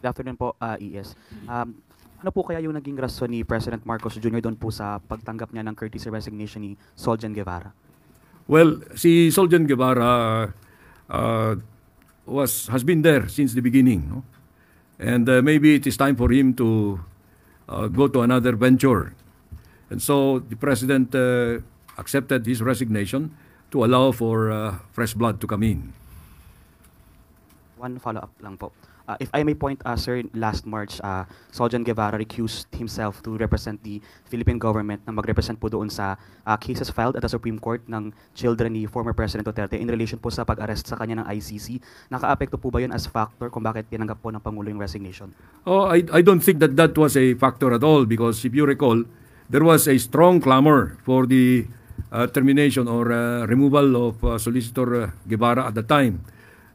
Good afternoon po, ES. Ano po kaya yung naging rason ni President Marcos Jr. doon po sa pagtanggap niya ng courtesy resignation ni Solgen Guevarra? Well, si Solgen Guevarra has been there since the beginning, no? And maybe it is time for him to go to another venture. And so the president accepted his resignation to allow for fresh blood to come in. One follow-up lang po. If I may point, sir, last March, Solgen Guevarra recused himself to represent the Philippine government na mag-represent po doon sa cases filed at the Supreme Court ng children ni former President Duterte in relation po sa pag-arrest sa kanya ng ICC. Naka-apekto po ba yun as factor kung bakit tinanggap po ng Pangulo yung resignation? Oh, I don't think that was a factor at all, because if you recall, there was a strong clamor for the termination or removal of Solicitor Guevarra at the time.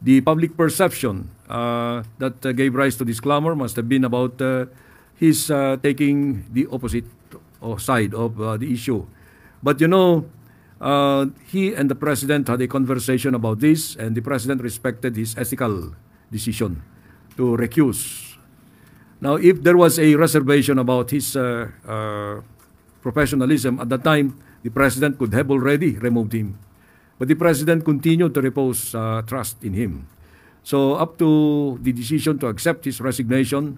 The public perception that gave rise to this clamor must have been about his taking the opposite side of the issue. But you know, he and the president had a conversation about this, and the president respected his ethical decision to recuse. Now, if there was a reservation about his professionalism at the time, the president could have already removed him. But the president continued to repose trust in him. So up to the decision to accept his resignation,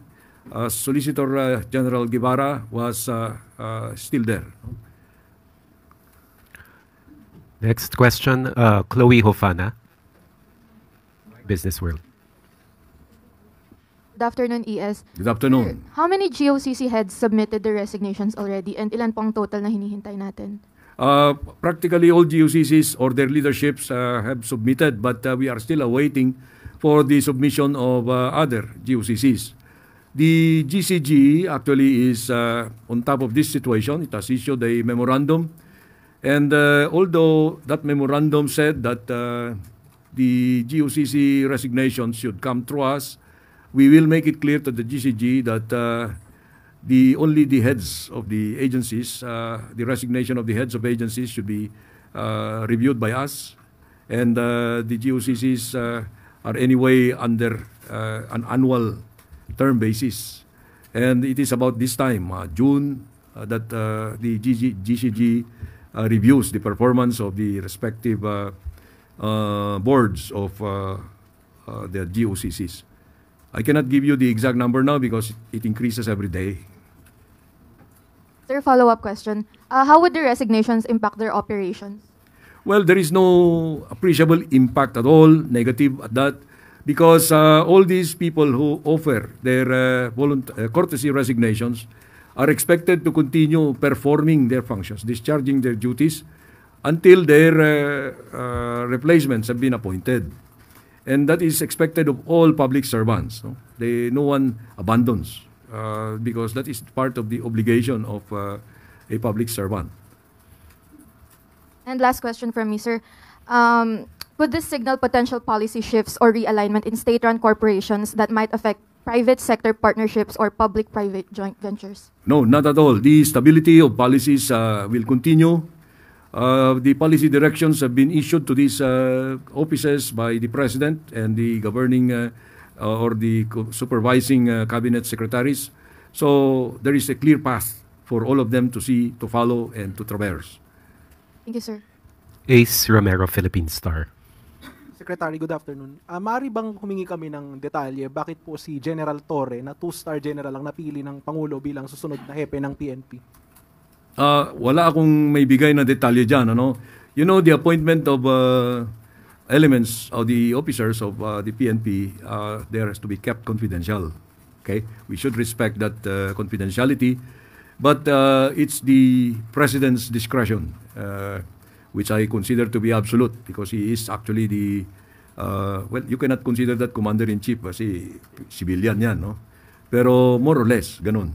Solicitor General Guevarra was still there. Next question, Chloe Hofana, Business World. Good afternoon, ES. Good afternoon. How many GOCC heads submitted their resignations already, and ilan pong total na hinihintay natin? Practically all GOCCs or their leaderships have submitted, but we are still awaiting for the submission of other GOCCs. The GCG actually is on top of this situation. It has issued a memorandum, and although that memorandum said that the GOCC resignation should come through us, we will make it clear to the GCG that only the heads of the agencies, the resignation of the heads of agencies should be reviewed by us, and the GOCCs are anyway under an annual term basis, and it is about this time, June, that the GCG reviews the performance of the respective boards of the GOCCs. I cannot give you the exact number now because it increases every day. Sir, follow-up question. How would the resignations impact their operations? Well, there is no appreciable impact at all, negative at that, because all these people who offer their courtesy resignations are expected to continue performing their functions, discharging their duties until their replacements have been appointed. And that is expected of all public servants. No, no one abandons. Because that is part of the obligation of a public servant. And last question from me, sir. Would this signal potential policy shifts or realignment in state-run corporations that might affect private sector partnerships or public-private joint ventures? No, not at all. The stability of policies will continue. The policy directions have been issued to these offices by the president and the governing or the supervising cabinet secretaries. So there is a clear path for all of them to follow, and to traverse. Thank you, sir. Ace Romero, Philippine Star. Secretary, good afternoon. Maaari bang humingi kami ng detalye bakit po si General Torre, na two-star general, ang napili ng Pangulo bilang susunod na hepe ng PNP? Wala akong may bigay na detalye dyan. Ano? You know, the appointment of elements of the officers of the PNP, there has to be kept confidential. Okay, we should respect that confidentiality, but it's the president's discretion, which I consider to be absolute, because he is actually the well, you cannot consider that commander-in-chief kasi civilian yan, no? Pero more or less, ganun.